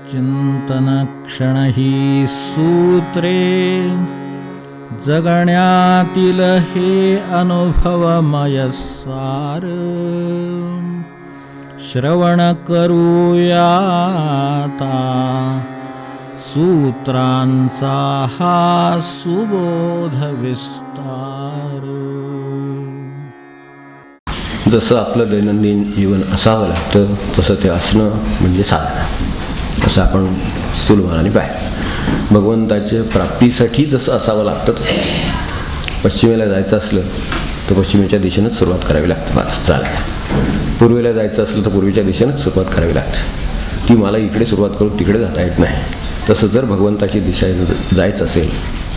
चिंतनक्षण ही सूत्रे जगण्यातील हे अनुभवमय सार श्रवण करूयाता सूत्रांचा हा सुबोध विस्तार. जसं आपलं दैनंदिन जीवन असावं लागतं तसं ते असणं म्हणजे साधना, असं आपण स्थूलमानाने पाहिलं. भगवंताच्या प्राप्तीसाठी जसं असावं लागतं तसं. पश्चिमेला जायचं असलं तर पश्चिमेच्या दिशेनंच सुरुवात करावी लागते वाच चालायला. पूर्वेला जायचं असलं तर पूर्वेच्या दिशेनंच सुरुवात करावी लागते. ती मला इकडे सुरुवात करून तिकडे जाता येत नाही. तसं जर भगवंताची दिशा जायचं असेल,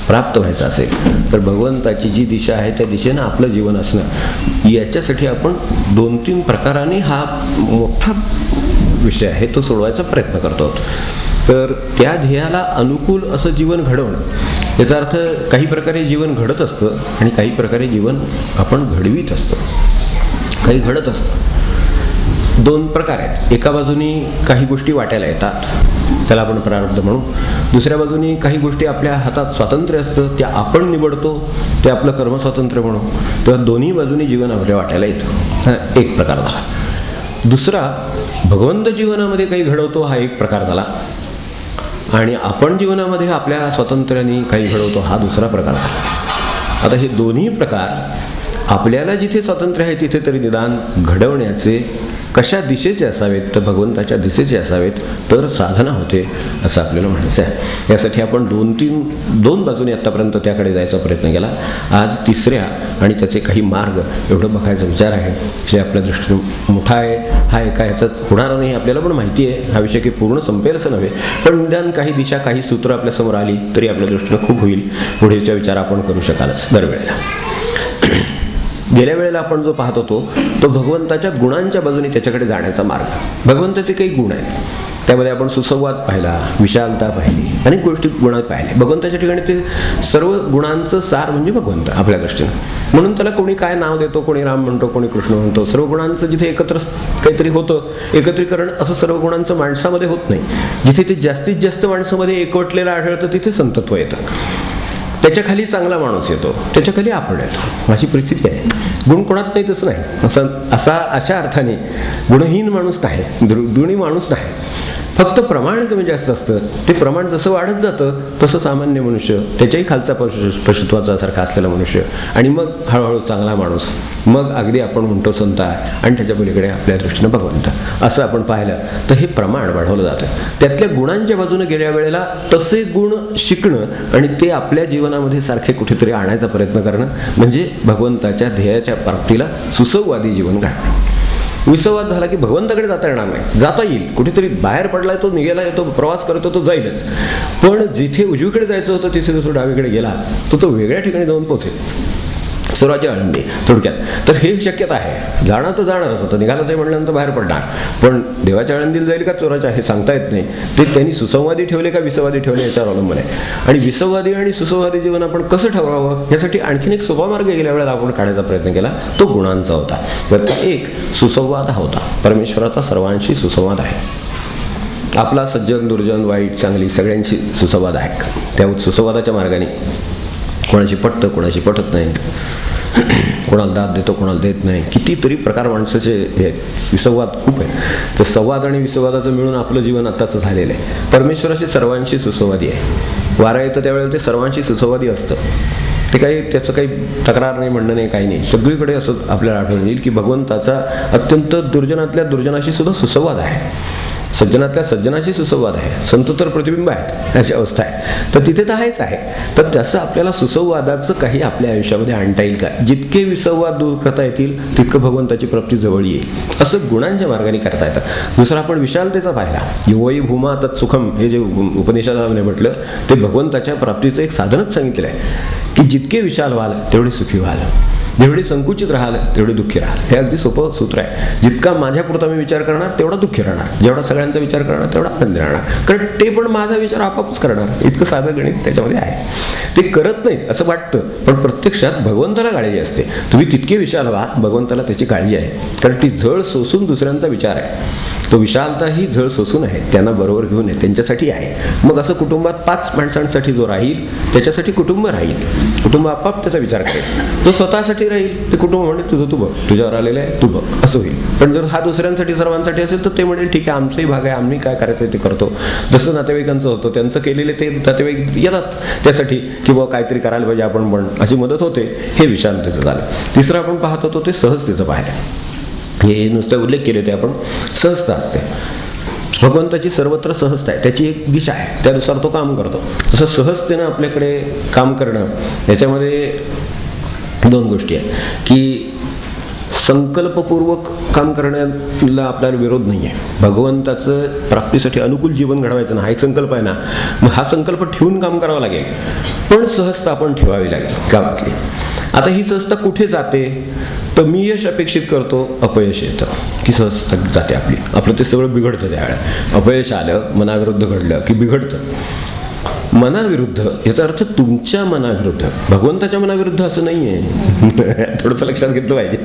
प्राप्त व्हायचं असेल तर भगवंताची जी दिशा आहे त्या दिशेनं आपलं जीवन असणं, याच्यासाठी आपण 2-3 प्रकाराने हा मोठा विषय आहे तो सोडवायचा प्रयत्न करतो आहोत. तर त्या ध्येयाला अनुकूल असं जीवन घडवणं, याचा अर्थ काही प्रकारे जीवन घडत असतं आणि काही प्रकारे जीवन आपण घडवीत असतो, काही घडत असतं. 2 प्रकार आहेत. एका बाजूनी काही गोष्टी वाटायला येतात, त्याला आपण प्रारब्ध म्हणू. दुसऱ्या बाजूनी काही गोष्टी आपल्या हातात स्वातंत्र्य असतं, त्या आपण निवडतो, ते आपलं कर्मस्वातंत्र्य म्हणू. तेव्हा दोन्ही बाजूनी जीवन आपल्या वाटायला येतं, हा एक प्रकार झाला. दुसरा, भगवंत जीवनामध्ये काही घडवतो, हा एक प्रकार झाला. आणि आपण जीवनामध्ये आपल्या स्वातंत्र्याने काही घडवतो, हा दुसरा प्रकार झाला. आता हे दोन्ही प्रकार आपल्याला जिथे स्वातंत्र्य आहे तिथे तरी निदान घडवण्याचे कशा दिशेचे असावेत, तर भगवंताच्या दिशेचे असावेत, तर साधना होते असं आपल्याला म्हणायचं आहे. यासाठी आपण 2 बाजूने आत्तापर्यंत त्याकडे जायचा प्रयत्न केला. आज तिसऱ्या आणि त्याचे काही मार्ग एवढं बघायचा विचार आहे, जे आपल्या दृष्टीने मोठा आहे. हा एका ह्याचाच होणार नाही आपल्याला पण माहिती आहे. हा विषय काही पूर्ण संपेल असं नव्हे, पण निदान काही दिशा, काही सूत्र आपल्यासमोर आली तरी आपल्या दृष्टीनं खूप होईल. पुढेचा विचार आपण करू शकालच दरवेळेला. गेल्या वेळेला आपण जो पाहत होतो तो भगवंताच्या गुणांच्या बाजूने त्याच्याकडे जाण्याचा मार्ग. भगवंताचे काही गुण आहेत, त्यामध्ये आपण सुसंवाद पाहिला, विशालता पाहिली, अनेक गोष्टी गुणात पाहिल्या. भगवंताच्या ठिकाणी ते सर्व गुणांचं सार म्हणजे भगवंत आपल्या दृष्टीनं. म्हणून त्याला कोणी काय नाव देतो, कोणी राम म्हणतो, कोणी कृष्ण म्हणतो. सर्व गुणांचं जिथे एकत्र काहीतरी होतं, एकत्रीकरण, असं सर्व गुणांचं माणसामध्ये होत नाही. जिथे ते जास्तीत जास्त माणसामध्ये एकवटलेलं आढळतं तिथे संतत्व येतं. त्याच्या खाली चांगला माणूस येतो, त्याच्या खाली आपण येतो, अशी परिस्थिती आहे. गुण कोणात नाही तसं नाही. अशा अर्थाने गुणहीन माणूस नाही, दुर्गुणी माणूस नाही. फक्त प्रमाण कमी जास्त असतं. ते प्रमाण जसं वाढत जातं तसं सामान्य मनुष्य, त्याच्याही खालचा पशुत्वाचा सारखा असलेला मनुष्य, आणि मग हळूहळू चांगला माणूस, मग अगदी आपण म्हणतो संत, आणि त्याच्या पलीकडे आपल्या दृष्टीनं भगवंत, असं आपण पाहिलं तर हे प्रमाण वाढवलं जातं. त्यातल्या गुणांच्या बाजूने गेल्या वेळेला तसे गुण शिकणं आणि ते आपल्या जीवनामध्ये सारखे कुठेतरी आणायचा प्रयत्न करणं म्हणजे भगवंताच्या ध्येयाच्या प्राप्तीला सुसंवादी जीवन घडणं. विसंवाद झाला की भगवंताकडे जाता येणार नाही. जाता येईल, कुठेतरी बाहेर पडलाय तो, निघाला येतो, प्रवास करतो तो जाईलच, पण जिथे उजवीकडे जायचं होतं तिथे जसं डावीकडे गेला तो वेगळ्या ठिकाणी जाऊन पोहोचेल. स्वराची आळंदी थोडक्यात. तर हे शक्यता आहे. जाणं तर जाणारच होतं, निघालंच आहे म्हटल्यानंतर बाहेर पडणार, पण देवाच्या आळंदीला जाईल का चोराच्या हे सांगता येत नाही. ते त्यांनी सुसंवादी ठेवले का विसंवादी ठेवले याच्यावर अवलंबून आहे. आणि विसंवादी आणि सुसंवादी जीवन आपण कसं ठरवावं यासाठी आणखीन एक सोपा मार्ग गेल्या वेळेला आपण काढायचा प्रयत्न केला, तो गुणांचा होता. तर एक सुसंवाद हा होता. परमेश्वराचा सर्वांशी सुसंवाद आहे. आपला सज्जन दुर्जन वाईट चांगली सगळ्यांशी सुसंवाद आहे. त्या सुसंवादाच्या मार्गाने कोणाशी पटतं, कोणाशी पटत नाही, कोणाला दाद देतो, कोणाला देत नाही, कितीतरी प्रकार माणसाचे आहेत. विसंवाद खूप आहे. तर संवाद आणि विसंवादाचं मिळून आपलं जीवन आत्ताचं झालेलं आहे. परमेश्वराशी सर्वांशी सुसंवादी आहे. वारा येतं त्यावेळेला ते सर्वांशी सुसंवादी असतं. ते काही त्याचं काही तक्रार नाही, म्हणणं नाही, काही नाही. सगळीकडे असं आपल्याला आढळून येईल की भगवंताचा अत्यंत दुर्जनातल्या दुर्जनाशी सुद्धा सुसंवाद आहे. सज्जनातल्या सज्जनाशी सुसंवाद आहे. संत तर प्रतिबिंब आहेत, अशी अवस्था आहे. तर तिथे तर आहेच आहे. तर त्याचं आपल्याला सुसंवादाचं काही आपल्या आयुष्यामध्ये आणता येईल का? जितके विसंवाद दूर करता येतील तितकं भगवंताची प्राप्ती जवळ येईल. असं गुणांच्या मार्गाने करता येतं. दुसरा आपण विशालतेचा पाहिला. युवई भूमा तत्सुखम हे जे उपनिषदाने म्हटलं ते भगवंताच्या प्राप्तीचं एक साधनच सांगितलेलं आहे की जितके विशाल व्हाल तेवढे सुखी व्हाल. जेवढी संकुचित राहाल तेवढे दुःखी राहाल. हे अगदी सोपं सूत्र आहे. जितका माझ्यापुरता मी विचार करणार तेवढा दुःखी राहणार, जेवढा सगळ्यांचा विचार करणार तेवढा आनंदी राहणार. कारण ते पण माझा विचार आपापच करणार. इतकं साधं गणित त्याच्यामध्ये आहे. ते करत नाहीत असं वाटतं, पण प्रत्यक्षात भगवंताला काळजी असते. तुम्ही तितके विशाल व्हा, भगवंताला त्याची काळजी आहे. कारण ती झळ सोसून दुसऱ्यांचा विचार आहे. तो विशालता ही झळ सोसून आहे, त्यांना बरोबर घेऊन आहे, त्यांच्यासाठी आहे. मग असं कुटुंबात 5 माणसांसाठी जो राहील त्याच्यासाठी कुटुंब राहील. कुटुंब आपाप त्याचा विचार करेल. तो स्वतःसाठी राहील, ते कुटुंब म्हणेल तुझं तू बघ, तुझ्यावर आलेलं आहे तू बघ, असं होईल. पण जर हा दुसऱ्यांसाठी सर्वांसाठी असेल तर ते म्हणेल ठीक आहे, आमचाही भाग आहे, आम्ही काय करायचं ते करतो. जसं नातेवाईकांचं होतं, त्यांचं केलेले ते नातेवाईक येतात त्यासाठी की बाबा काहीतरी करायला पाहिजे आपण पण, अशी मदत होते. हे विशालतेचं झालं. तिसरं आपण पाहत होतो ते सहजतेचं पाहिलं. हे नुसते उल्लेख केले ते आपण सहजता असते. भगवंताची सर्वत्र सहजता आहे, त्याची एक दिशा आहे, त्यानुसार तो काम करतो. तसं सहजतेनं आपल्याकडे काम करणं, याच्यामध्ये 2 गोष्टी आहेत की संकल्पपूर्वक काम करण्याला आपल्याला विरोध नाही आहे. भगवंताचं प्राप्तीसाठी अनुकूल जीवन घडवायचं ना, हा एक संकल्प आहे ना, मग हा संकल्प ठेवून काम करावं लागेल. पण सहजता आपण ठेवावी लागेल कामातली. आता ही सहजता कुठे जाते तर मी यश अपेक्षित करतो, अपयश येतं की सहजता जाते आपली. आपलं ते सगळं बिघडतं त्यावेळेला. अपयश आलं, मनाविरुद्ध घडलं की बिघडतं. मनाविरुद्ध याचा अर्थ तुमच्या मनाविरुद्ध, भगवंताच्या मनाविरुद्ध असं नाही आहे. थोडंसं लक्षात घेतलं पाहिजे.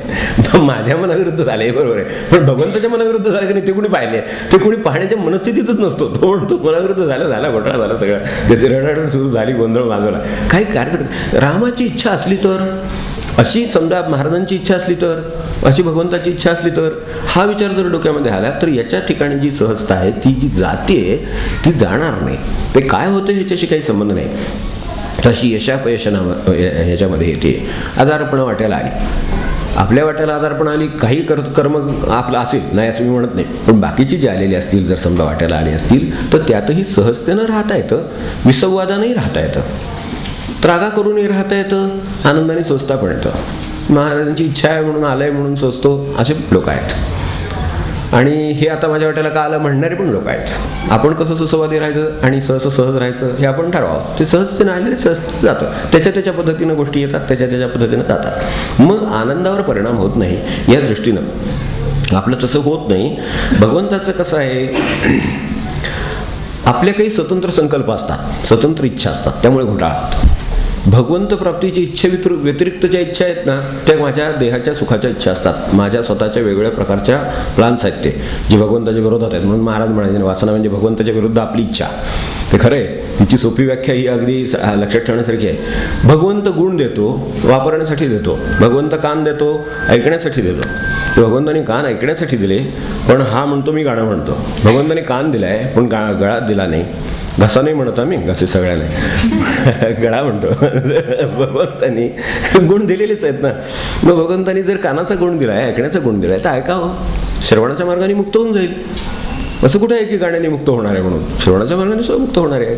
माझ्या मनाविरुद्ध झाले बरोबर आहे, पण भगवंताच्या मनाविरुद्ध झाले की नाही ते कोणी पाहिले, ते कोणी पाहण्याच्या मनस्थितीतच नसतो. तो म्हणतो मनाविरुद्ध झाला घोटाळा झाला सगळं, त्याची रडारड सुरू झाली, गोंधळ माजवला. काही कार्य रामाची इच्छा असली तर, अशी समजा महाराजांची इच्छा असली तर, अशी भगवंताची इच्छा असली तर, हा विचार जर डोक्यामध्ये आला तर याच्या ठिकाणी जी सहजता आहे ती जी जाते ती जाणार नाही. ते काय होतं ह्याच्याशी काही संबंध नाही. तशी यशापयशना ह्याच्यामध्ये येते. आजारपणं वाट्याला आली, आपल्या वाट्याला आजारपण आली, काही कर्म आपलं असेल नाही असं मी म्हणत नाही, पण बाकीची जी आलेली असतील जर समजा वाट्याला आली असतील तर त्यातही सहजतेनं राहता येतं, विसंवादानंही राहता येतं, त्रागा करूनही राहता येतं, आनंदाने स्वस्ता पण येतं. महाराजांची इच्छा आहे म्हणून आलंय म्हणून स्वस्तो असे लोक आहेत. आणि हे आता माझ्या वाट्याला का आलं म्हणणारे पण लोक आहेत. आपण कसं सुसंवादी राहायचं आणि सहज राहायचं हे आपण ठरवावं. ते सहजतेनं आलेले सहज जातं, त्याच्या पद्धतीनं गोष्टी येतात, त्याच्या पद्धतीनं जातात. मग आनंदावर परिणाम होत नाही. या दृष्टीनं आपलं तसं होत नाही. भगवंताचं कसं आहे, आपल्या काही स्वतंत्र संकल्प असतात, स्वतंत्र इच्छा असतात, त्यामुळे घोटाळा होतो. भगवंत प्राप्तीची इच्छे व्यतिरिक्त ज्या इच्छा आहेत ना, त्या माझ्या देहाच्या सुखाच्या इच्छा असतात, माझ्या स्वतःच्या वेगवेगळ्या प्रकारच्या प्लान्स आहेत ते, जे भगवंताच्या विरोधात आहेत. म्हणून महाराज म्हणाले वासना म्हणजे भगवंताच्या विरुद्ध आपली इच्छा. ते खरं आहे, तिची सोपी व्याख्या ही अगदी लक्षात ठेवण्यासारखी आहे. भगवंत गुण देतो, वापरण्यासाठी देतो. भगवंत कान देतो, ऐकण्यासाठी देतो. भगवंताने कान ऐकण्यासाठी दिले, पण हा म्हणतो मी गाणं म्हणतो. भगवंताने कान दिलाय पण गळा दिला नाही. घसा नाही म्हणत आम्ही, घसे सगळ्याने गळा म्हणतो. भगवंतानी गुण दिलेलेच आहेत ना. मग भगवंतानी जर कानाचा गुण दिलाय, ऐकण्याचा गुण दिलाय तर ऐकावं. श्रवणाच्या मार्गाने मुक्त होऊन जाईल. असं कुठं आहे की गाण्याने मुक्त होणार आहे म्हणून, श्रवणाच्या मार्गाने सुद्धा मुक्त होणार आहे.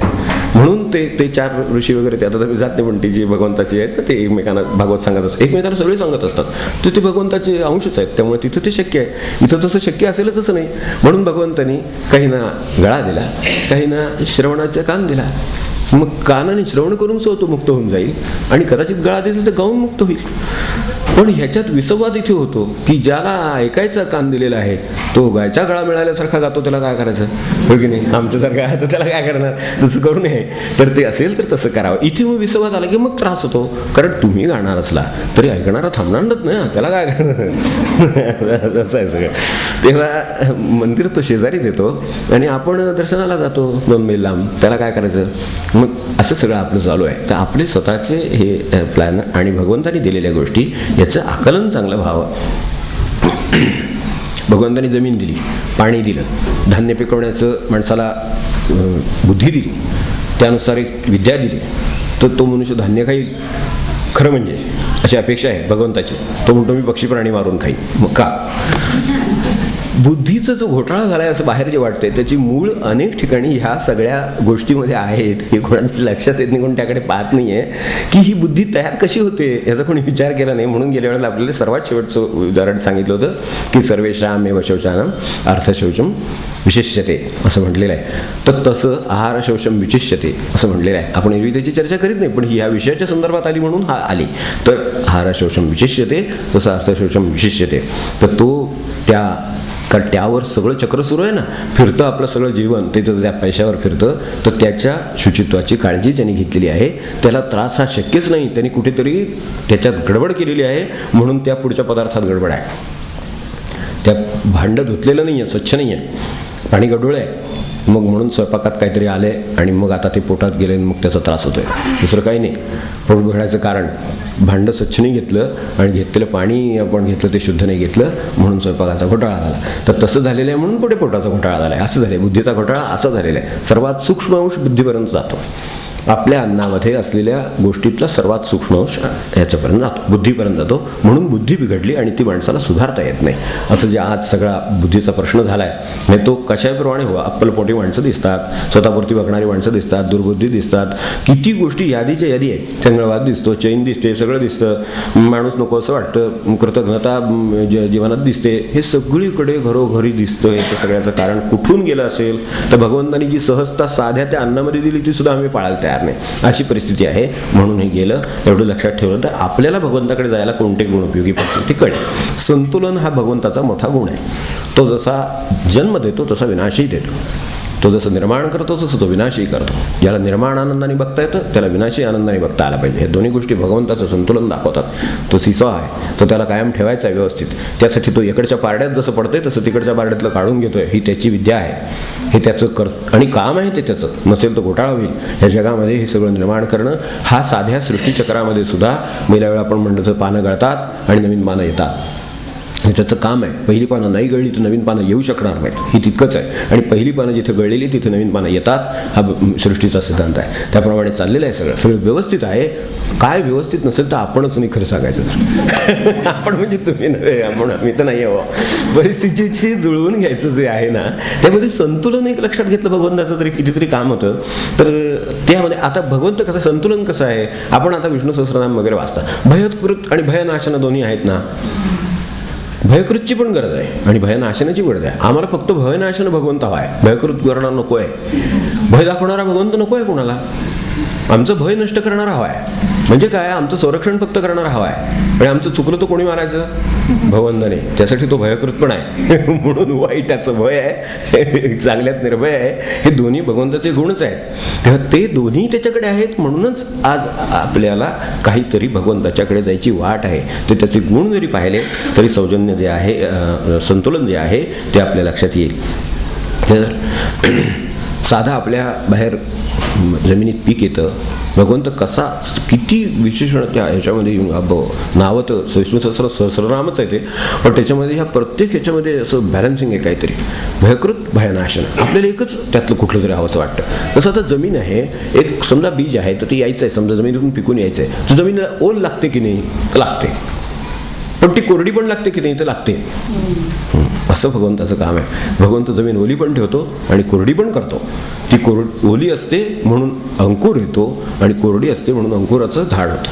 म्हणून ते 4 ऋषी वगैरे ते आता जात नाही पण ती जी भगवंताची आहेत ते एकमेकांना भागवत सांगत असतात, एकमेकांना सगळे सांगत असतात. तर ते भगवंताचे अंशच आहेत, त्यामुळे तिथं ते शक्य आहे. इथं तसं शक्य असेलच असं नाही. म्हणून भगवंतानी काहींना गळा दिला, काहींना श्रवणाचा कान दिला. मग कानाने श्रवण करून तो मुक्त होऊन जाईल आणि कदाचित गळा दिला तर गाऊन मुक्त होईल. पण ह्याच्यात विसंवाद इथे होतो की ज्याला ऐकायचा कान दिलेला आहे तो गायचा गळा मिळाल्यासारखा गातो, त्याला काय करायचं हो की नाही. आमच्यासारखं आहे तर त्याला काय करणार, तसं करू नये. तर ते असेल तर तसं करावं. इथे मग विसंवाद आला की मग त्रास होतो. कारण तुम्ही गाणार असला तरी ऐकणारा थांबणारच ना, त्याला काय करणार. असं आहे सगळं. तेव्हा मंदिर तो शेजारी देतो आणि आपण दर्शनाला जातो 2 मैल लांब, त्याला काय करायचं. मग असं सगळं आपलं चालू आहे. तर आपले स्वतःचे हे प्लॅन आणि भगवंतानी दिलेल्या गोष्टी याचं आकलन चांगलं व्हावं. भगवंतानी जमीन दिली, पाणी दिलं, धान्य पिकवण्याचं माणसाला बुद्धी दिली, त्यानुसार एक विद्या दिली, तर तो मनुष्य धान्य खाईल. खरं म्हणजे अशी अपेक्षा आहे भगवंताची. तो म्हणतो मी पक्षी प्राणी मारून खाईन. मग का बुद्धीचा जो घोटाळा झालाय असं बाहेर जे वाटतंय त्याची मूळ अनेक ठिकाणी ह्या सगळ्या गोष्टीमध्ये आहेत. हे कोणाच्या लक्षात येत नाही, कोण त्याकडे पाहत नाहीये की ही बुद्धी तयार कशी होते याचा कोणी विचार केला नाही. म्हणून गेल्या वेळेला आपल्याला सर्वात शेवटचं उदाहरण सांगितलं होतं की सर्वेषाम एव शौचानम अर्थशौचम विशिष्यते असं म्हटलेलं आहे. तर तसं आहार शौचम विशिष्यते असं म्हटलेलं आहे. आपण एरवी त्याची चर्चा करीत नाही, पण ही ह्या विषयाच्या संदर्भात आली म्हणून हा आली. तर आहार शौचम विशिष्यते तसं अर्थशौचम विशिष्यते. तर तो कारण त्यावर सगळं चक्र सुरू आहे ना, फिरतं आपलं सगळं जीवन ते त्या पैशावर फिरतं. तर त्याच्या शुचित्वाची काळजी त्यांनी घेतलेली आहे. त्याला त्रास हा शक्यच नाही, त्यांनी कुठेतरी त्याच्यात गडबड केलेली आहे म्हणून त्या पुढच्या पदार्थात गडबड आहे. त्या भांडं धुतलेलं नाही आहे, स्वच्छ नाही आहे, पाणी गढूळ आहे, मग म्हणून स्वयंपाकात काहीतरी आले आणि मग आता ते पोटात गेले आणि मग त्याचा त्रास होतोय. दुसरं काही नाही. पोट बिघडायचं कारण भांडं स्वच्छ नाही घेतलं आणि घेतलेलं पाणी आपण घेतलं ते शुद्ध नाही घेतलं म्हणून स्वयंपाकाचा घोटाळा झाला. तर तसं झालेलं आहे म्हणून पुढे पोटाचा घोटाळा झाला आहे. असं झालं आहे, बुद्धीचा घोटाळा असा झालेला आहे. सर्वात सूक्ष्म अंश बुद्धीपर्यंत जातो. आपल्या अन्नामध्ये असलेल्या गोष्टीतला सर्वात सूक्ष्म अंश ह्याच्यापर्यंत जातो, बुद्धीपर्यंत जातो. म्हणून बुद्धी बिघडली आणि ती माणसाला सुधारता येत नाही. असं जे आज सगळा बुद्धीचा प्रश्न झाला आहे म्हणजे तो कशाप्रमाणे हो, अप्पलपोटी माणसं दिसतात, स्वतःपुरती बघणारी माणसं दिसतात, दुर्बुद्धी दिसतात, किती गोष्टी यादीच्या यादी आहे. चंगळवाद दिसतो, चैन दिसते, सगळं दिसतं, माणूस नको असं वाटतं, कृतज्ञता जीवनात दिसते. हे सगळीकडे घरोघरी दिसतं. याचं सगळ्याचं कारण कुठून गेलं असेल तर भगवंतांनी जी सहजता साध्या त्या अन्नामध्ये दिली ती सुद्धा आम्ही पाळायला तयार नाही, अशी परिस्थिती आहे. म्हणून हे गेलं. एवढं लक्षात ठेवलं तर आपल्याला भगवंताकडे जायला कोणते गुण उपयोगी पडतील ते कळेल. संतुलन हा भगवंताचा मोठा गुण आहे. तो जसा जन्म देतो तसा विनाशही देतो. तो जसं निर्माण करतो तसं तो विनाशही करतो. ज्याला निर्माण आनंदाने बघता येतं त्याला विनाशही आनंदाने बघता आला पाहिजे. हे दोन्ही गोष्टी भगवंताचं संतुलन दाखवतात. तो सीसॉ आहे, तो त्याला कायम ठेवायचा आहे व्यवस्थित. त्यासाठी तो इकडच्या पारड्यात जसं पडतंय तसं तिकडच्या पारड्यातलं काढून घेतोय. ही त्याची विद्या आहे, हे त्याचं आणि काम आहे ते त्याचं. नसेल तर घोटाळा होईल. या जगामध्ये हे सगळं निर्माण करणं हा साध्या सृष्टीचक्रामध्ये सुद्धा गेल्या वेळा आपण म्हणलं तर पानं गळतात आणि नवीन पानं येतात. हे त्याचं काम आहे. पहिली पानं नाही गळली तर नवीन पानं येऊ शकणार नाहीत, ही तितकंच आहे. आणि पहिली पानं जिथे गळलेली तिथे नवीन पानं येतात, हा सृष्टीचा सिद्धांत आहे. त्याप्रमाणे चाललेलं आहे सगळं. सगळं व्यवस्थित आहे. काय व्यवस्थित नसेल तर आपणच नाही खरं सांगायचं तर आपण म्हणजे तुम्ही नव्हे, आपण मी तर नाही हवं. परिस्थितीशी जुळवून घ्यायचं जे आहे ना त्यामध्ये संतुलन एक लक्षात घेतलं भगवंताचं तरी कितीतरी काम होतं. तर त्यामध्ये आता भगवंत कसं संतुलन कसं आहे. आपण आता विष्णू सहस्रनाम वगैरे वाचता, भयकृत आणि भयनाशन दोन्ही आहेत ना. भयकृतची पण गरज आहे आणि भयनाशनाची गरज आहे. आम्हाला फक्त भयनाशन भगवंत हवा आहे, भयकृत करणारा नको आहे. भय दाखवणारा भगवंत नको आहे कोणाला. आमचं भय नष्ट करणारा हवा आहे. म्हणजे काय, आमचं संरक्षण फक्त करणारा हवा आहे. आणि आमचं चुकलं तर कोणी मारायचं, भगवंताने. त्यासाठी तो भयकृत पण आहे. म्हणून वाईटाचं भय आहे, चांगल्यात निर्भय आहे. हे दोन्ही भगवंताचे गुणच आहेत. तेव्हा ते दोन्ही त्याच्याकडे आहेत. म्हणूनच आज आपल्याला काहीतरी भगवंताच्याकडे जायची वाट आहे. ते त्याचे गुण जरी पाहिले तरी सौजन्य जे आहे, संतुलन जे आहे ते आपल्या लक्षात येईल. तर साधा आपल्या बाहेर जमिनीत पीक येतं, भगवंत कसा किती विशेषण त्या ह्याच्यामध्ये नावं तर विष्णू सहस्रनामच आहे ते, पण त्याच्यामध्ये ह्या प्रत्येक ह्याच्यामध्ये असं बॅलन्सिंग आहे काहीतरी. भयकृत भयनाशन आपल्याला एकच त्यातलं कुठलं तरी हवंसं वाटतं. तसं आता जमीन आहे, एक समजा बीज आहे तर ते यायचं आहे, समजा जमिनीतून पिकून यायचं आहे. तर जमीनला ओल लागते की नाही, लागते. पण ती कोरडी पण लागते की नाही, तर लागते. असं भगवंताचं काम आहे. भगवंत जमीन ओली पण ठेवतो आणि कोरडी पण करतो. ती ओली असते म्हणून अंकुर येतो आणि कोरडी असते म्हणून अंकुराचं झाड होतं.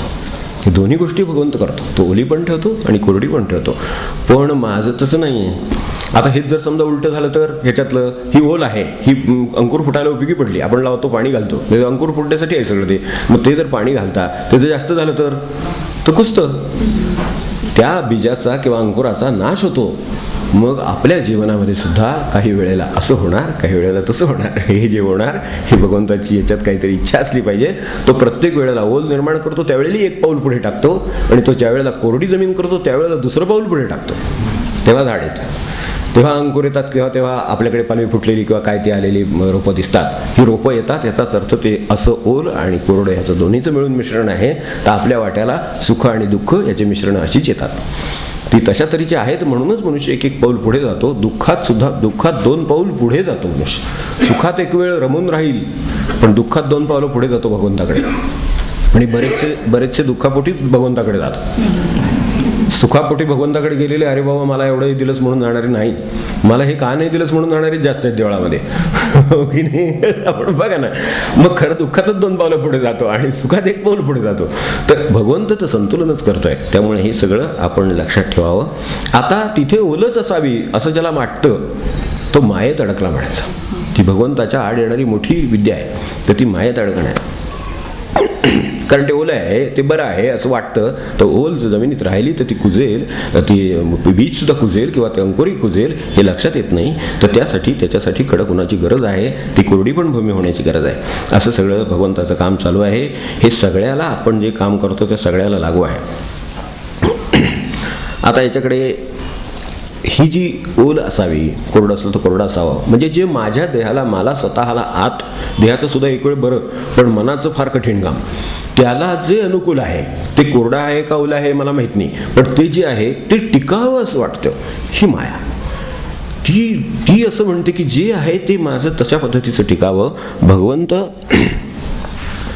हे दोन्ही गोष्टी भगवंत करतो. तो ओली पण ठेवतो आणि कोरडी पण ठेवतो. पण माझं तसं नाही आहे. आता हेच जर समजा उलटं झालं तर ह्याच्यातलं ही ओल आहे, ही अंकुर फुटायला उपयोगी पडली, आपण लावतो पाणी घालतो, अंकुर फुटण्यासाठी आहे सगळं ते. मग ते जर पाणी घालता ते जर जास्त झालं तर कुसतं. त्या बीजाचा किंवा अंकुराचा नाश होतो. मग आपल्या जीवनामध्ये सुद्धा काही वेळेला असं होणार, काही वेळेला तसं होणार. हे जे होणार हे भगवंताची याच्यात काहीतरी इच्छा असली पाहिजे. तो प्रत्येक वेळेला ओल निर्माण करतो त्यावेळेला एक पाऊल पुढे टाकतो आणि तो ज्या वेळेला कोरडी जमीन करतो त्यावेळेला दुसरं पाऊल पुढे टाकतो. तेव्हा झाड येतं, तेव्हा अंकुर येतात, तेव्हा आपल्याकडे पालवी फुटलेली किंवा काय ती आलेली रोपं दिसतात. ही रोपं येतात, याचाच अर्थ ते असं ओल आणि कोरडं ह्याचं दोन्हीचं मिळून मिश्रण आहे. तर आपल्या वाट्याला सुख आणि दुःख याचे मिश्रण अशीच येतात. ती तशा तऱ्हेची आहेत. म्हणूनच मनुष्य एक एक पाऊल पुढे जातो. दुःखात 2 पाऊल पुढे जातो मनुष्य. सुखात एक वेळ रमून राहील पण दुःखात 2 पावलं पुढे जातो भगवंताकडे. आणि बरेचसे दुःखापोटीच भगवंताकडे जातो. सुखापोटी भगवंताकडे गेलेले, अरे बाबा मला एवढंही दिलंच म्हणून जाणारे नाही, मला हे का नाही दिलंच म्हणून जाणारे जास्त आहेत देवळामध्ये. हो की नाही? आपण बघा ना, मग खरं दुःखातच 2 पावलं पुढे जातो आणि सुखात 1 पाऊल पुढे जातो. तर भगवंत तर संतुलनच करतोय. त्यामुळे हे सगळं आपण लक्षात ठेवावं. आता तिथे ओलच असावी असं ज्याला वाटतं तो मायेत अडकला म्हणायचा. ती भगवंताच्या आड येणारी मोठी विद्या आहे, तर ती मायेत अडकणं आहे. कारण ते ओलं आहे, ते बरं आहे असं वाटतं. तर ओल जर जमिनीत राहिली तर ती कुजेल, ती बीजसुद्धा कुजेल किंवा ते अंकुरी कुजेल, हे लक्षात येत नाही. तर त्याच्यासाठी कडक उन्हाची गरज आहे, ती कोरडी पण भूमी होण्याची गरज आहे. असं सगळं भगवंताचं काम चालू आहे. हे सगळ्याला आपण जे काम करतो त्या सगळ्याला लागू आहे. आता याच्याकडे ही जी ओल असावी, कोरडं असलं तर कोरडं असावं, म्हणजे जे माझ्या देहाला, मला स्वतःला आत, देहाचं सुद्धा एक वेळ बरं पण मनाचं फार कठीण काम, त्याला जे अनुकूल आहे ते कोरडं आहे का ओलं आहे मला माहीत नाही, पण ते जे आहे ते टिकावं असं वाटतं. ही माया ती असं म्हणते की जे आहे ते माझं तशा पद्धतीचं टिकावं. भगवंत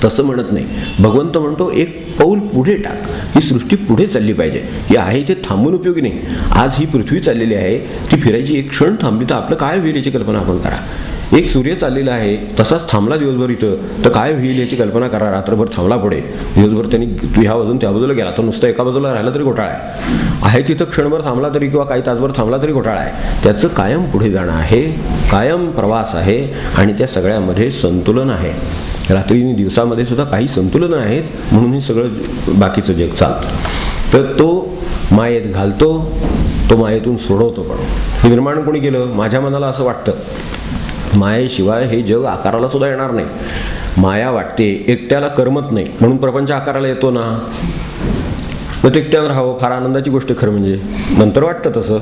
तसं म्हणत नाही. भगवंत म्हणतो एक पाऊल पुढे टाक, ही सृष्टी पुढे चालली पाहिजे. ही आहे ते थांबून उपयोगी नाही. आज ही पृथ्वी चाललेली आहे, ती फिरायची एक क्षण थांबली तर आपलं काय होईल याची कल्पना आपण करा. एक सूर्य चाललेला आहे, तसाच थांबला दिवसभर इथं तर काय होईल याची कल्पना करा. रात्रभर थांबला पुढे, दिवसभर त्यांनी ह्या बाजून त्या बाजूला गेला तर नुसतं एका बाजूला राहिला तरी घोटाळा आहे. तिथं क्षणभर थांबला तरी किंवा काही तासभर थांबला तरी घोटाळा आहे. त्याचं कायम पुढे जाणं आहे, कायम प्रवास आहे आणि त्या सगळ्यामध्ये संतुलन आहे. रात्री दिवसामध्ये सुद्धा काही संतुलन आहेत, म्हणून हे सगळं बाकीचं जग चालतं. तर तो मायेत घालतो, तो मायेतून सोडवतो. पण हे निर्माण कोणी केलं? माझ्या मनाला असं वाटतं मायेशिवाय हे जग आकाराला सुद्धा येणार नाही. माया वाटते एकट्याला करमत नाही, म्हणून प्रपंच आकाराला येतो ना. मग ते एकट्यानं राहावं फार आनंदाची गोष्ट खरं म्हणजे. नंतर वाटतं तसं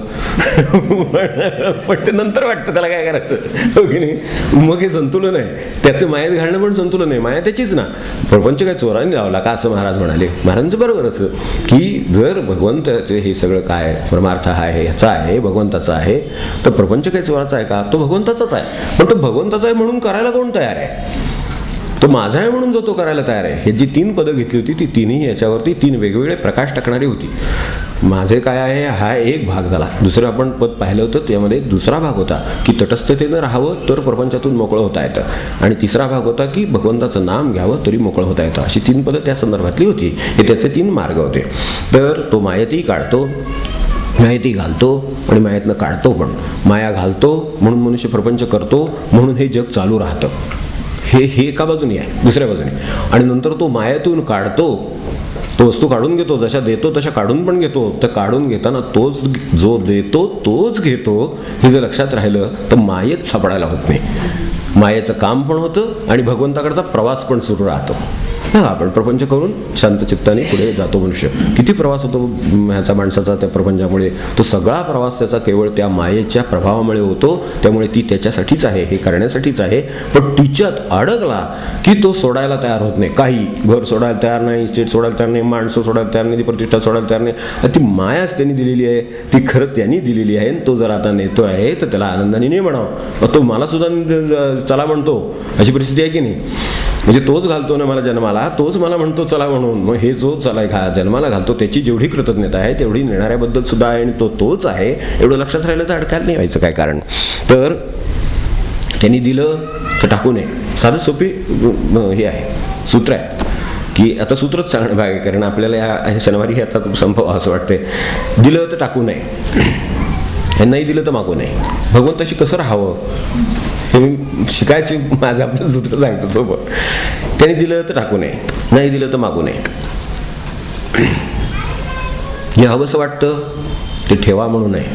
पण ते नंतर वाटतं, त्याला काय करायचं, हो की नाही. मग हे संतुलन आहे, त्याचं मायात घालणं पण संतुलन आहे. माया त्याचीच ना. प्रपंच काय चोराने लावला का असं महाराज म्हणाले. महाराजांचं बरोबर असं की जर भगवंताचं हे सगळं काय परमार्थ आहे, ह्याचा आहे, भगवंताचा आहे, तर प्रपंच काही चोराचा आहे का? तो भगवंताचाच आहे. पण तो भगवंताचा आहे म्हणून करायला कोण तयार आहे? तो माझा आहे म्हणून जो तो करायला तयार आहे. हे जी 3 पदं घेतली होती ती तिन्ही याच्यावरती 3 वेगवेगळे प्रकाश टाकणारी होती. माझे काय आहे हा एक भाग झाला. दुसरं आपण पद पाहिलं होतं, त्यामध्ये दुसरा भाग होता की तटस्थतेनं राहावं तर प्रपंचातून मोकळं होता येतं, आणि तिसरा भाग होता की भगवंताचं नाम घ्यावं तरी मोकळं होता येतं. अशी 3 पदं त्या संदर्भातली होती. हे त्याचे 3 मार्ग होते. तर तो मायेतही काढतो, माहिती घालतो आणि मायेतनं काढतो पण. माया घालतो म्हणून मनुष्य प्रपंच करतो, म्हणून हे जग चालू राहतं. हे एका बाजूने आहे. दुसऱ्या बाजूने आणि नंतर तो मायेतून काढतो, तो वस्तू काढून घेतो, जशा देतो तशा काढून पण घेतो. तर काढून घेताना तोच जो देतो तोच घेतो, हे जर लक्षात राहिलं तर मायेत सापडायला होत नाही. मायेचं काम पण होतं आणि भगवंताकडचा प्रवास पण सुरू राहतो. आपण प्रपंच करून शांत चित्ताने पुढे जातो मनुष्य. किती प्रवास होतो ह्याचा माणसाचा त्या प्रपंचामुळे. तो सगळा प्रवास त्याचा केवळ त्या मायेच्या प्रभावामुळे होतो. त्यामुळे ती त्याच्यासाठीच आहे, हे करण्यासाठीच आहे. पण तिच्यात अडकला की तो सोडायला तयार होत नाही. काही घर सोडायला तयार नाही, स्टेट सोडायला तयार नाही, माणसं सोडायला तयार नाही, ती प्रतिष्ठा सोडायला तयार नाही. ती मायाच त्यांनी दिलेली आहे, ती खरं त्यांनी दिलेली आहे. तो जर आता नेतो आहे तर त्याला आनंदाने नाही म्हणावं. तो मला सुद्धा चला म्हणतो, अशी परिस्थिती आहे की नाही. म्हणजे तोच घालतो ना मला जन्माला, तोच मला म्हणतो चला म्हणून. मग हे जो चला जन्माला घालतो त्याची जेवढी कृतज्ञता आहे तेवढी नेणाऱ्याबद्दल सुद्धा आहे, आणि तोच आहे. एवढं लक्षात राहिलं तर अडकायला नाही व्हायचं काय कारण. तर त्यांनी दिलं तर टाकू नये. साधं सोपी हे आहे, सूत्र आहे की आता सूत्रच सांगणं भाग आहे. कारण आपल्याला या शनिवारी हे आता संभव असं वाटतंय. दिलं तर टाकू नये, नाही दिलं तर मागू नये. भगवंताशी कसं राहावं हे मी शिकायचे माझं आपलं सूत्र सांगतो सोबत. त्याने दिलं तर टाकू नये, नाही दिलं तर मागू नये. जे हवंसं वाटतं ते ठेवा म्हणू नये,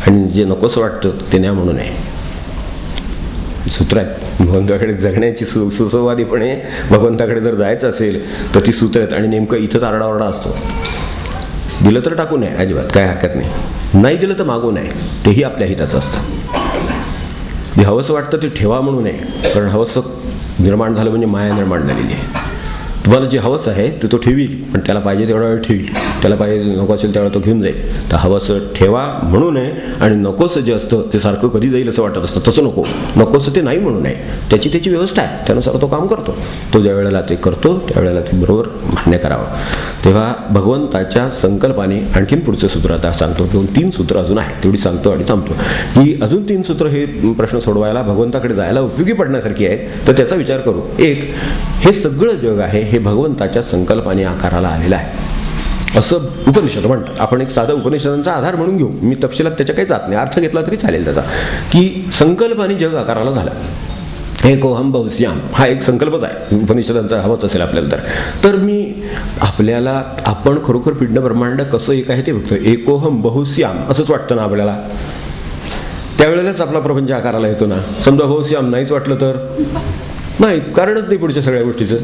आणि जे नकोसं वाटतं ते न्या म्हणू नये. सूत्र आहेत भगवंताकडे जगण्याची. सुसंवादीपणे भगवंताकडे जर जायचं असेल तर ती सूत्र आहेत. आणि नेमकं इथंच आरडाओरडा असतो. दिलं तर टाकू नये, अजिबात काय हरकत नाही. नाही दिलं तर मागू नये, तेही आपल्या हिताचं असतं. जे हवंसं वाटतं ते ठेवा म्हणू नये, कारण हवंसं निर्माण झालं म्हणजे माया निर्माण झालेली आहे. तुम्हाला जी हवस आहे ते तो ठेवील, पण त्याला पाहिजे तेवढा वेळ ठेवील, त्याला पाहिजे नको असेल तेवढा तो घेऊन जाईल. तर हवंसं ठेवा म्हणू नये, आणि नकोसं जे असतं ते सारखं कधी जाईल असं वाटत असतं तसं नको. नकोसं ते नाही म्हणू नये, त्याची त्याची व्यवस्था आहे, त्यानुसार तो काम करतो. तो ज्या वेळेला ते करतो त्यावेळेला ते बरोबर मान्य करावं. तेव्हा भगवंताच्या संकल्पाने आणखीन पुढचं सूत्र आता सांगतो. 2-3 सूत्र अजून आहे, तेवढी सांगतो आणि थांबतो. की अजून 3 सूत्र हे प्रश्न सोडवायला भगवंताकडे जायला उपयोगी पडण्यासारखी आहेत. तर त्याचा विचार करू. एक, हे सगळं जग आहे हे भगवंताच्या संकल्पाने आकाराला आलेलं आहे असं उपनिषद म्हणतात. आपण एक साधा उपनिषदांचा आधार म्हणून घेऊ, मी तपशिलात त्याच्या काही जात नाही, अर्थ घेतला तरी चालेल त्याचा, की संकल्पाने जग आकाराला झालं. एकोहम बहुश्याम हा एक संकल्पच आहे उपनिषदांचा, हवाच असेल आपल्याला तर मी आपल्याला आपण खरोखर पिंड ब्रह्मांड कसं एक आहे ते बघतो. एकोहम बहुश्याम असंच वाटतं ना आपल्याला, त्यावेळेलाच आपला प्रपंच आकाराला येतो ना. समजा बहुश्याम नाहीच वाटलं तर नाही, कारणच नाही पुढच्या सगळ्या गोष्टीचं.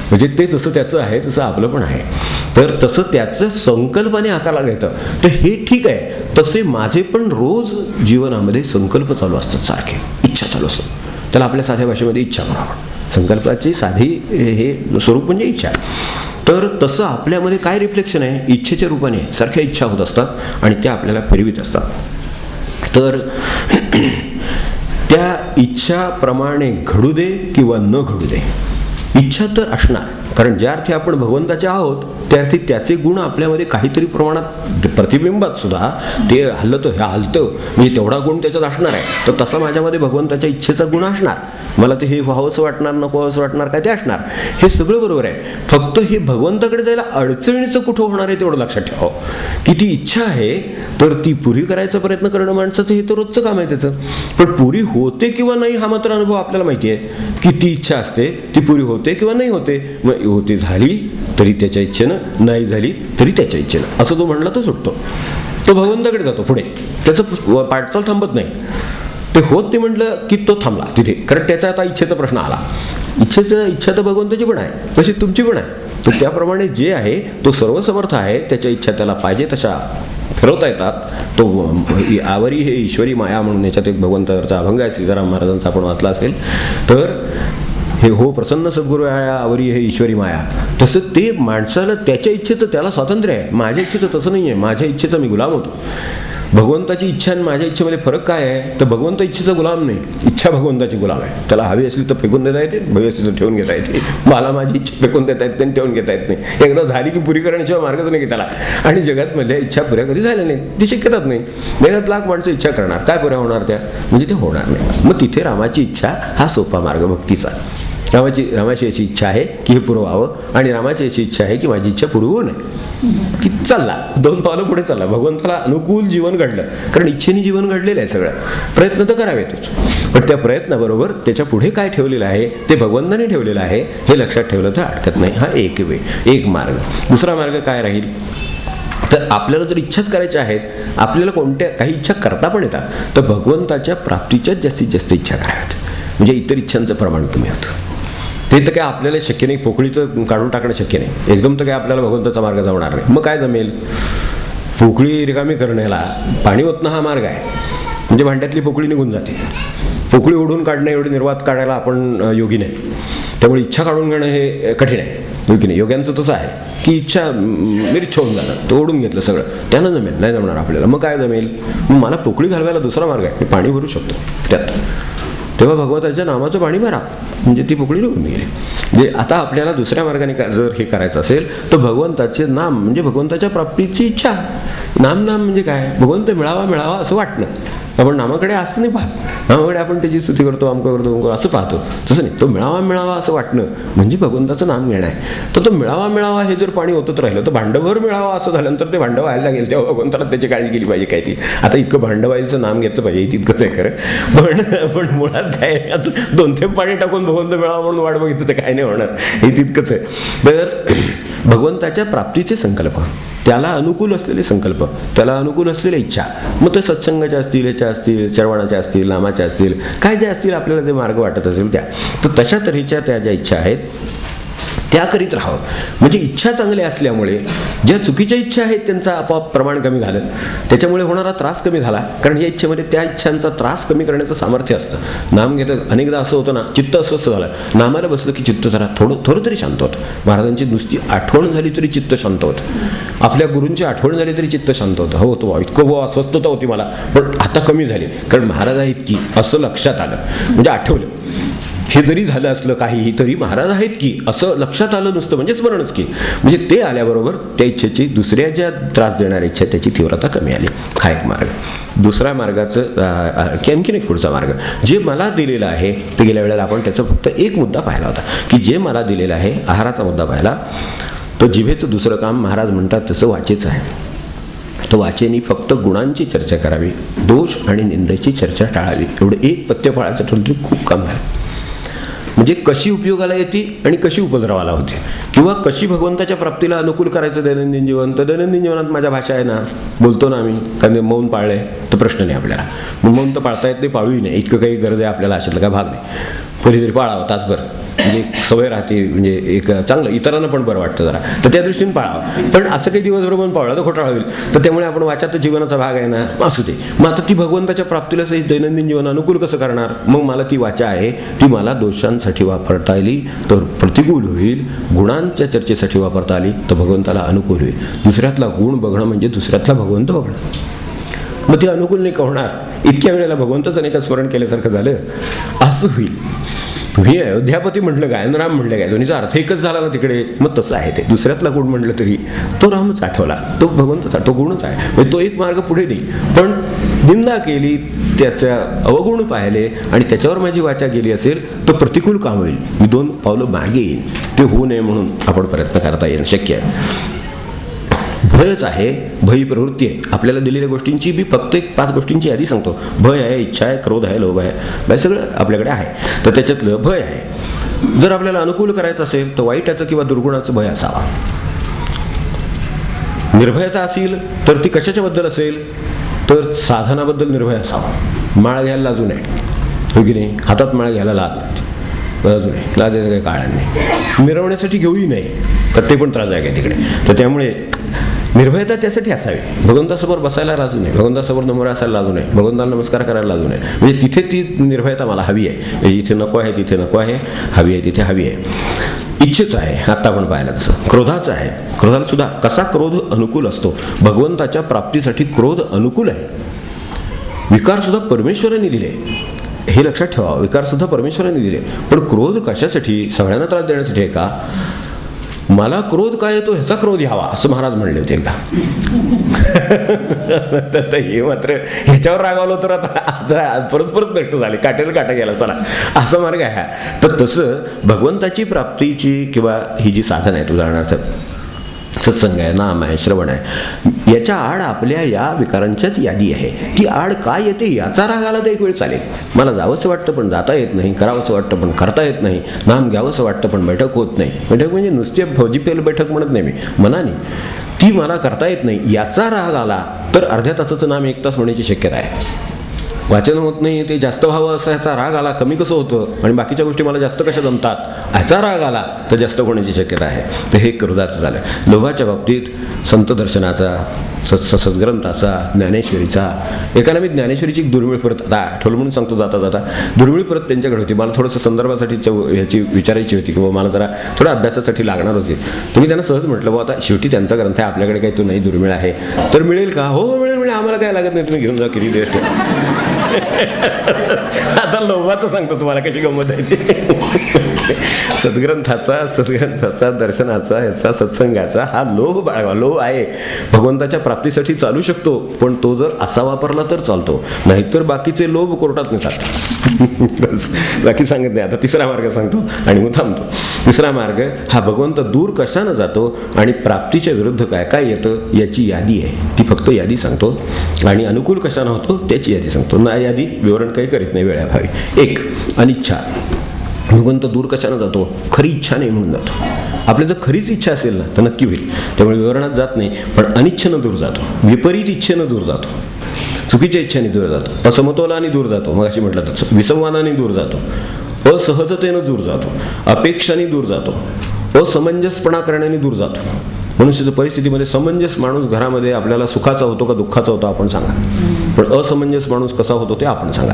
म्हणजे ते जसं त्याचं आहे तसं आपलं पण आहे. तर तसं त्याचं संकल्पाने आकाराला घेतं. तर हे ठीक आहे. तसे माझे पण रोज जीवनामध्ये संकल्प चालू असतात, सारखे इच्छा चालू असतात. त्याला आपल्या साध्या भाषेमध्ये इच्छा म्हणू आपण. संकल्पाची साधी हे स्वरूप म्हणजे इच्छा. तर तसं आपल्यामध्ये काय रिफ्लेक्शन आहे, इच्छेच्या रूपाने सारख्या इच्छा होत असतात आणि त्या आपल्याला फिरवीत असतात. तर त्या इच्छाप्रमाणे घडू दे किंवा न घडू दे, इच्छा तर असणार. कारण ज्या अर्थी आपण भगवंताचे आहोत त्या अर्थी त्याचे गुण आपल्यामध्ये काहीतरी प्रमाणात प्रतिबिंबात सुद्धा ते हलतं, हे हलतं म्हणजे तेवढा गुण त्याच्यात असणार आहे. तर तसा माझ्यामध्ये भगवंताच्या इच्छेचा गुण असणार. मला ते हे व्हावंसं वाटणार, नको असं वाटणार, काय ते असणार. हे सगळं बरोबर आहे. फक्त हे भगवंताकडे जायला अडचणीचं कुठं होणार आहे तेवढं लक्षात ठेवावं. की ती इच्छा आहे तर ती पुरी करायचा प्रयत्न करणं माणसाचं हे तर रोजचं काम आहे त्याचं. पण पुरी होते किंवा नाही हा मात्र अनुभव आपल्याला माहिती आहे. की ती इच्छा असते, ती पुरी होते किंवा नाही होते. मग होते झाली तरी त्याच्या इच्छेनं, नाही झाली तरी त्याच्या इच्छेनं, असं तो म्हणला तर सुटतो. तो भगवंताकडे जातो पुढे, त्याचं पाठचाल थांबत नाही. ते होत नाही म्हटलं की तो थांबला तिथे, कारण त्याचा आता इच्छेचा प्रश्न आला. इच्छा तर भगवंताची पण आहे, तशी तुमची पण आहे. तर त्याप्रमाणे जे आहे तो सर्वसमर्थ आहे, त्याच्या इच्छा त्याला पाहिजे तशा फिरवता येतात. तो आवरी हे ईश्वरी माया म्हणून याच्यात एक भगवंताचा अभंग आहे सीताराम महाराजांचा, आपण वाचला असेल तर. हे हो प्रसन्न सद्गुरू आया आवरी हे ईश्वरी माया. तसं ते माणसाला त्याच्या इच्छेचं त्याला स्वातंत्र्य आहे. माझ्या इच्छेचं तसं नाही आहे. माझ्या इच्छेचा मी गुलाम होतो. भगवंताची इच्छा आणि माझ्या इच्छेमध्ये फरक काय आहे तर भगवंत इच्छेचा गुलाम नाही, इच्छा भगवंताची गुलाम आहे. त्याला हवी असली तर फेकून देता येते, हवी असली तर ठेवून घेता येते. मला माझी इच्छा फेकून देता येते आणि ठेवून घेता येत नाही. एकदा झाली की पुरी करण्याशिवाय मार्गच नाही की त्याला. आणि जगात मधल्या इच्छा पुऱ्या कधी झाल्या नाही, ती शक्यताच नाही. जगात लाख माणसं इच्छा करणार, काय पुऱ्या होणार त्या, म्हणजे ते होणार नाही. मग तिथे रामाची इच्छा हा सोपा मार्ग भक्तीचा. रामाची अशी इच्छा आहे की हे पुरवावं, आणि रामाची अशी इच्छा आहे की माझी इच्छा पुरी होऊ नये. की चालला 2 पावलं पुढे चालला. भगवंताला अनुकूल जीवन घडलं, कारण इच्छेने जीवन घडलेलं आहे. सगळं प्रयत्न तर करावेतच, पण त्या प्रयत्नाबरोबर त्याच्या पुढे काय ठेवलेलं आहे ते भगवंताने ठेवलेलं आहे हे लक्षात ठेवलं तर अडकत नाही. हा एक मार्ग. दुसरा मार्ग काय राहील तर आपल्याला जर इच्छाच करायच्या आहेत, आपल्याला कोणत्या काही इच्छा करता पण येतात, तर भगवंताच्या प्राप्तीच्याच जास्तीत जास्त इच्छा कराव्यात. म्हणजे इतर इच्छांचं प्रमाण कमी होतं. ते तर काय आपल्याला शक्य नाही, पोकळी तर काढून टाकणं शक्य नाही. एकदम तर काय आपल्याला भगवंताचा मार्ग जमणार नाही. मग काय जमेल, पोकळी रिकामी करण्याला पाणी ओतणं हा मार्ग आहे. म्हणजे भांड्यातली पोकळी निघून जाते. पोकळी ओढून काढणं एवढी निर्वात काढायला आपण योगी नाही. त्यामुळे इच्छा काढून घेणं हे कठीण आहे, योगी नाही. योग्यांचं तसं आहे की इच्छा निरीच्छ होऊन जाणं, तो ओढून घेतलं सगळं, त्यानं जमेल, नाही जमणार आपल्याला. मग काय जमेल, मग मला पोकळी घालवायला दुसरा मार्ग आहे, मी पाणी भरू शकतो त्यात. तेव्हा भगवंताच्या नामाचं पाणी भरा, म्हणजे ती पोकळी निघून गेली. म्हणजे आता आपल्याला दुसऱ्या मार्गाने जर हे करायचं असेल तर भगवंताचे नाम म्हणजे भगवंताच्या प्राप्तीची इच्छा. नाम म्हणजे काय, भगवंत मिळावा असं वाटणं. आपण नामाकडे असं नाही पाहत, नामाकडे आपण त्याची स्तुती करतो, अमकं करतो, असं पाहतो. तसं नाही, तो मिळावा असं वाटणं म्हणजे भगवंताचं नाम घेणं आहे. तर तो मिळावा हे जर पाणी होतच राहिलं तर भांडवभर मिळावा असं झाल्यानंतर ते भांडं व्हायला लागेल. तेव्हा भगवंताला त्याची काळजी केली पाहिजे. काय ती आता इतकं भांडवायचं नाम घेतलं पाहिजे तितकंच आहे खरं. पण मुळात काय, आता 2 थेंब पाणी टाकून भगवंत मिळावा म्हणून वाट बघितलं तर काय नाही होणार, हे तितकंच आहे. तर भगवंताच्या प्राप्तीचे संकल्प, त्याला अनुकूल असलेले संकल्प, त्याला अनुकूल असलेल्या इच्छा, मग ते सत्संगाच्या असतील, ह्याच्या असतील, श्रवणाच्या असतील, नामाच्या असतील, काय जे असतील आपल्याला जे मार्ग वाटत असेल त्या, तर तशा तऱ्हेच्या त्या ज्या इच्छा आहेत त्या करीत राहावं. म्हणजे इच्छा चांगल्या असल्यामुळे ज्या चुकीच्या इच्छा आहेत त्यांचं आपोआप प्रमाण कमी झालं, त्याच्यामुळे होणारा त्रास कमी झाला. कारण या इच्छेमध्ये त्या इच्छांचा त्रास कमी करण्याचं सामर्थ्य असतं. नाम घेतं अनेकदा असं होतं ना, चित्त अस्वस्थ झालं, नामाला बसलं की चित्त जरा थोडं तरी शांत होतं. महाराजांची नुसती आठवण झाली तरी चित्त शांत होतं, आपल्या गुरूंची आठवण झाली तरी चित्त शांत होतं. हो तो इतकं अस्वस्थता होती मला, पण आता कमी झाली कारण महाराज आहेत की असं लक्षात आलं. म्हणजे आठवलं, हे जरी झालं असलं काहीही तरी महाराज आहेत की असं लक्षात आलं नुसतं, म्हणजे स्मरणच की. म्हणजे ते आल्याबरोबर त्या इच्छेची, दुसऱ्या ज्या त्रास देणाऱ्या इच्छा त्याची तीव्रता कमी आली. हा एक मार्ग. दुसऱ्या मार्गाचं आणखीन एक पुढचा मार्ग जे मला दिलेलं आहे, ते गेल्या वेळेला आपण त्याचा फक्त एक मुद्दा पाहिला होता की जे मला दिलेलं आहे, आहाराचा मुद्दा पाहिला. तर जिभेचं दुसरं काम महाराज म्हणतात तसं वाचेचं आहे. तर वाचेनी फक्त गुणांची चर्चा करावी, दोष आणि निंदेची चर्चा टाळावी. एवढं एक पथ्य पाळायचं ठरलं तरी खूप काम झालं. म्हणजे कशी उपयोगाला येते आणि कशी उपद्रवाला होते, किंवा कशी भगवंताच्या प्राप्तीला अनुकूल करायचं दैनंदिन जीवन. तर दैनंदिन जीवनात माझ्या भाषा आहे ना, बोलतो ना आम्ही, कारण मौन पाळलंय तर प्रश्न नाही आपल्याला. मग मौन तर पाळता येत नाही, पाळूही नाही, इतकं काही गरज आहे आपल्याला, अशातला काय भाग नाही. कधीतरी पाळावं तासभर, म्हणजे सवय राहते, म्हणजे एक चांगलं, इतरांना पण बरं वाटतं जरा, तर त्या दृष्टीने पाळावं. पण असं काही दिवसभर पण पाळलं तर घोटाळा होईल. तर त्यामुळे आपण वाचात जीवनाचा भाग आहे ना, असू दे. मग आता ती भगवंताच्या प्राप्तीला सहित दैनंदिन जीवन अनुकूल कसं करणार. मग मला ती वाचा आहे ती मला दोषांसाठी वापरता आली तर प्रतिकूल होईल, गुणांच्या चर्चेसाठी वापरता आली तर भगवंताला अनुकूल होईल. दुसऱ्यातला गुण बघणं म्हणजे दुसऱ्यातला भगवंत बघणं. मग ते अनुकूल नाही का होणार. इतक्या वेळेला भगवंतच नाही का स्मरण केल्यासारखं झालं असं होईल. तुम्ही अयोध्यापती म्हटलं काय आणि राम म्हटलं काय, दोन्हीचा अर्थ एकच झाला ना तिकडे. मग तसं आहे ते. दुसऱ्यातला गुण म्हटलं तरी तो रामच आठवला, तो भगवंतच, तो गुणच आहे. म्हणजे तो एक मार्ग पुढे नाही. पण निंदा केली, त्याच्या अवगुण पाहिले आणि त्याच्यावर माझी वाचा गेली असेल तर प्रतिकूल काम होईल. मी 2 पावलं मागे येईन. ते होऊ नये म्हणून आपण प्रयत्न करता येणं शक्य आहे. भयच आहे, भय प्रवृत्ती आहे. आपल्याला दिलेल्या गोष्टींची मी फक्त 5 गोष्टींची यादी सांगतो. भय आहे, इच्छा आहे, क्रोध आहे, लोभ आहे, बाय सगळं आपल्याकडे आहे. तर त्याच्यातलं भय आहे. जर आपल्याला अनुकूल करायचं असेल तर वाईटाचं किंवा दुर्गुणाचं भय असावा. निर्भयता असेल तर ती कशाच्याबद्दल असेल तर साधनाबद्दल निर्भय असावा. माळ घ्यायला लाजू नये, हो की नाही. हातात माळ घ्यायला लाजू नये, लाजायचं काही कारण नाही. मिरवण्यासाठी घेऊही नाही, तर ते पण त्रासदायक आहे तिकडे. तर त्यामुळे निर्भयता त्यासाठी असावी. भगवंतासमोर बसायला लाजू नये, भगवंतासमोर नम्र असायला लाजू नये, भगवंताला नमस्कार करायला लाजू नये. म्हणजे तिथे ती निर्भयता मला हवी आहे. इथे नको आहे, तिथे नको आहे, हवी आहे तिथे हवी आहे. इच्छेचं आहे, आत्ता आपण पाहिलं तसं. क्रोधाचं आहे, क्रोधाला सुद्धा कसा क्रोध अनुकूल असतो. भगवंताच्या प्राप्तीसाठी क्रोध अनुकूल आहे. विकार सुद्धा परमेश्वरांनी दिले, हे लक्षात ठेवा. विकार सुद्धा परमेश्वरांनी दिले. पण क्रोध कशासाठी, सगळ्यांना त्रास देण्यासाठी आहे का. मला क्रोध काय येतो ह्याचा क्रोध यावा असं महाराज म्हणले होते एकदा. हे मात्र ह्याच्यावर रागावलं तर आता परत नष्ट झाली, काटेल काटा गेला, चला असा मार्ग आहे हा. तर तसं भगवंताची प्राप्तीची किंवा ही जी साधन आहेत, उदाहरणार्थ सत्संग आहे, नाम आहे, श्रवण आहे, याच्या आड आपल्या या विकारांच्याच यादी आहे. ती आड काय येते याचा राग आला तर एक वेळ चालेल. मला जावंसं वाटतं पण जाता येत नाही, करावंसं वाटतं पण करता येत नाही, नाम घ्यावंसं वाटतं पण बैठक होत नाही. बैठक म्हणजे नुसती फौजी पेल बैठक म्हणत नाही मी, मनाने ती मला करता येत नाही याचा राग आला तर अर्ध्या तासाचं नाम 1 तास होण्याची शक्यता आहे. वाचन होत नाही ते जास्त व्हावं असा ह्याचा राग आला, कमी कसं होतं आणि बाकीच्या गोष्टी मला जास्त कशा जमतात ह्याचा राग आला तर जास्त होण्याची शक्यता आहे. तर हे क्रोधाचं झालं. लोभाच्या बाबतीत संत दर्शनाचा, सद्ग्रंथाचा, ज्ञानेश्वरीचा. एकाला मी ज्ञानेश्वरीची एक दुर्मिळ परत आता आठवलं म्हणून सांगतो जाता जाता, दुर्मिळ परत त्यांच्याकडे होती. मला थोडंसं संदर्भासाठी ह्याची विचारायची होती किंवा मला जरा थोडं अभ्यासासाठी लागणार होती. तर मी त्यांना सहज म्हटलं बा आता शेवटी त्यांचा ग्रंथ आहे, आपल्याकडे काही तो नाही दुर्मिळ आहे, तर मिळेल का. हो मिळेल मिळेल, आम्हाला काय लागत नाही, तुम्ही घेऊन जा, किती बेस्ट. आता लोभाचं सांगतो तुम्हाला कशी गंमत आहे ती. सद्ग्रंथाचा, दर्शनाचा, याचा, सत्संगाचा हा लोभ बाळगा. लोभ आहे, भगवंताच्या प्राप्तीसाठी चालू शकतो, पण तो जर असा वापरला तर चालतो, नाहीतर बाकीचे लोभ कोर्टात नेतात. बाकी सांगत नाही. आता तिसरा मार्ग सांगतो आणि मग थांबतो. तिसरा मार्ग हा भगवंत दूर कशानं जातो आणि प्राप्तीच्या विरुद्ध काय काय येतं याची यादी आहे. ती फक्त यादी सांगतो आणि अनुकूल कशानं होतो त्याची यादी सांगतो. ना यादी विवरण काही करीत नाही वेळाभावी. 1 अनिच्छा. भगवंत दूर कशानं जातो, खरी इच्छा नाही म्हणून जातो. आपल्या जर खरीच इच्छा असेल ना तर नक्की होईल, त्यामुळे विवरणात जात नाही. पण अनिच्छेनं दूर जातो, विपरीत इच्छेनं दूर जातो, चुकीच्या इच्छेने दूर जातो, असमतोलाने दूर जातो, मग अशी म्हटलं तर विसंवादाने दूर जातो, असहजतेनं दूर जातो, अपेक्षाने दूर जातो, असमंजसपणा करण्याने दूर जातो. मनुष्याच्या परिस्थितीमध्ये समंजस माणूस घरामध्ये आपल्याला सुखाचा होतो का दुःखाचा होतो आपण सांगा. पण असमंजस माणूस कसा होतो ते आपण सांगा.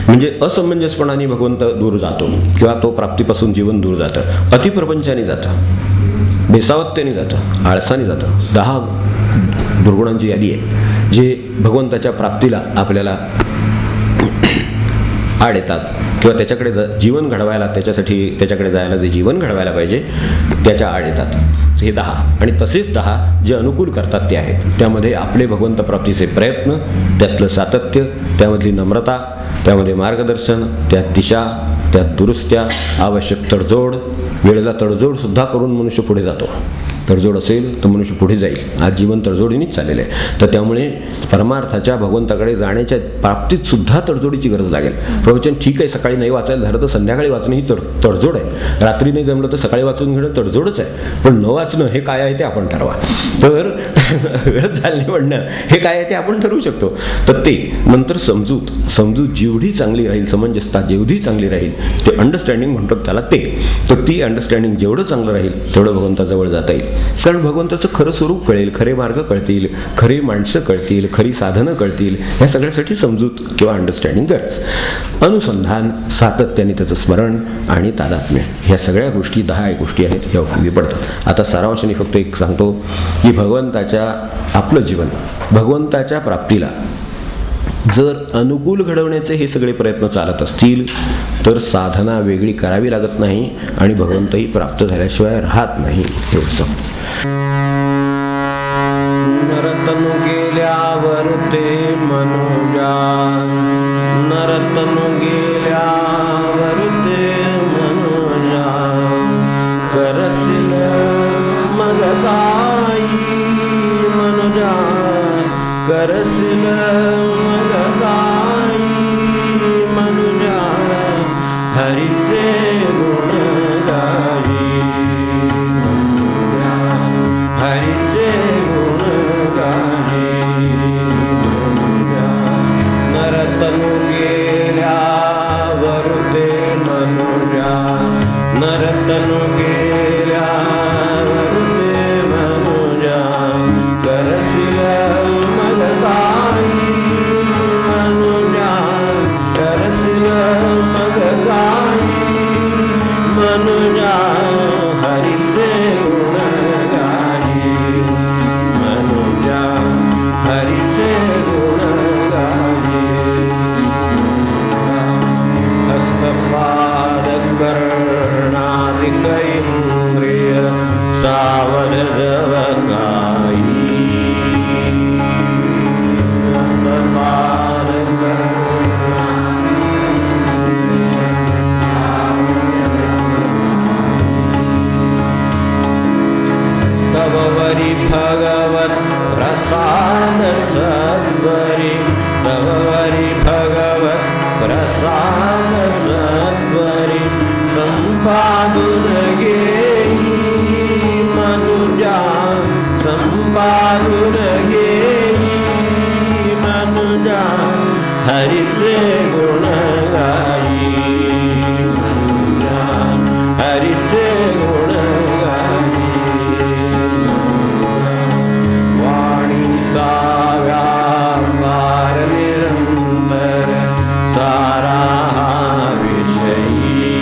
म्हणजे असमंजसपणाने भगवंत दूर जातो किंवा तो प्राप्तीपासून जीवन दूर जातं. अतिप्रपंचाने जातं, बेसावत्याने जातं, आळसाने जातं. 10 दुर्गुणांची यादी आहे जे भगवंताच्या प्राप्तीला आपल्याला आड येतात किंवा त्याच्याकडे जीवन घडवायला, त्याच्याकडे जायला जे जीवन घडवायला पाहिजे त्याच्या आड येतात. हे 10 आणि तसेच 10 जे अनुकूल करतात ते आहेत. त्यामध्ये आपले भगवंत प्राप्तीचे प्रयत्न, त्यातलं सातत्य, त्यामधली नम्रता, त्यामध्ये मार्गदर्शन, त्यात दिशा, त्यात दुरुस्त्या, आवश्यक तडजोड. वेळेला तडजोडसुद्धा करून मनुष्य पुढे जातो. तडजोड असेल तर मनुष्य पुढे जाईल. आज जीवन तडजोडीनेच चाललेलं आहे. तर त्यामुळे परमार्थाच्या भगवंताकडे जाण्याच्या बाबतीत सुद्धा तडजोडीची गरज लागेल. प्रवचन ठीक आहे, सकाळी नाही वाचायला झालं तर संध्याकाळी वाचणं ही तडजोड आहे. रात्री नाही जमलं तर सकाळी वाचून घेणं तडजोडच आहे. पण न वाचणं हे काय आहे ते आपण ठरवा. तर वेळ झाली म्हणणं हे काय आहे ते आपण ठरवू शकतो. तर ते नंतर समजूत जेवढी चांगली राहील, समंजसता जेवढी चांगली राहील, ते अंडरस्टँडिंग म्हणतात त्याला ते. तर ती अंडरस्टँडिंग जेवढं चांगलं राहील तेवढं भगवंताजवळ जाता येईल. कारण भगवंताचं खरं स्वरूप कळेल, खरे मार्ग कळतील, खरे माणसं कळतील, खरी साधनं कळतील. ह्या सगळ्यासाठी समजूत किंवा अंडरस्टँडिंग गरज, अनुसंधान, सातत्याने त्याचं स्मरण आणि तादात्म्य, ह्या सगळ्या गोष्टी 10 गोष्टी आहेत, ह्या उपयोगी पडतात. आता सारांशाने फक्त एक सांगतो की आपलं जीवन भगवंताच्या प्राप्तीला जर अनुकूल घडवण्याचे हे सगळे प्रयत्न चालत असतील तर साधना वेगळी करावी लागत नाही आणि भगवंतही प्राप्त झाल्याशिवाय राहत नाही. एवढं नरतनु गेल्यावर ते मनुजा, नरतनु गेल्यावर ते मनुजा, करसिल मग काही मनुजा, करसिल मग काही मनुजा, हरीचे गुण गाई मनुजा, हरीचे गुण गाई मनुजा, नरतनु गेल्यावर ते मनुजा, नरतनु गेल्यावर ते मनुजा, करसिल मग काही मनुजा, करसिल मग काही मनुजा, हरीचे गुण गाई मनुजा, हरीचे गुण गाई हस्तपाद कर्णादिक इंद्रिय सावध जवकाई, हस्तपाद तव वरी भगवत प्रसाद सद्वरी, तव वरी भगवत प्रसाद सद्वरी, संपादुन घेई मनुजा, संपादुन घेई मनुजा, हरीचे गुण गाई मनुजा, हरीचे गुण गाई वाणीचा व्यापार निरंतर सारा विषयी,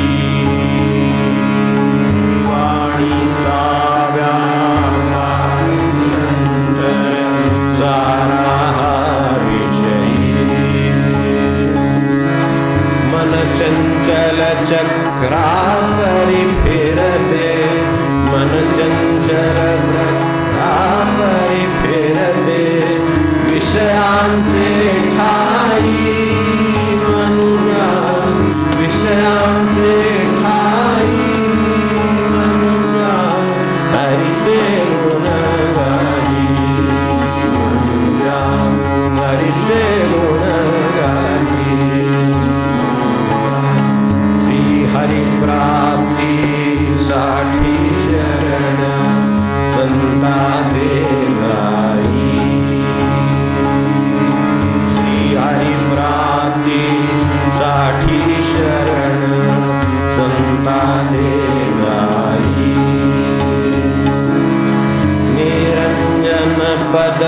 वाणीचा व्यापार निरंतर सारा विषयी, मन चंचल चक्रावरी फिरते, मन चंचल चक्रावरी फिरते, विषयांचे ठाई मनुजा, विषयांचे ठाई मनुजा, हरीचे गुण गाई मनुजा, हरीचे गुण गाई श्री हरि प्राप्ती साठी शरण संता दे गाई, श्री हरि प्राप्ती पद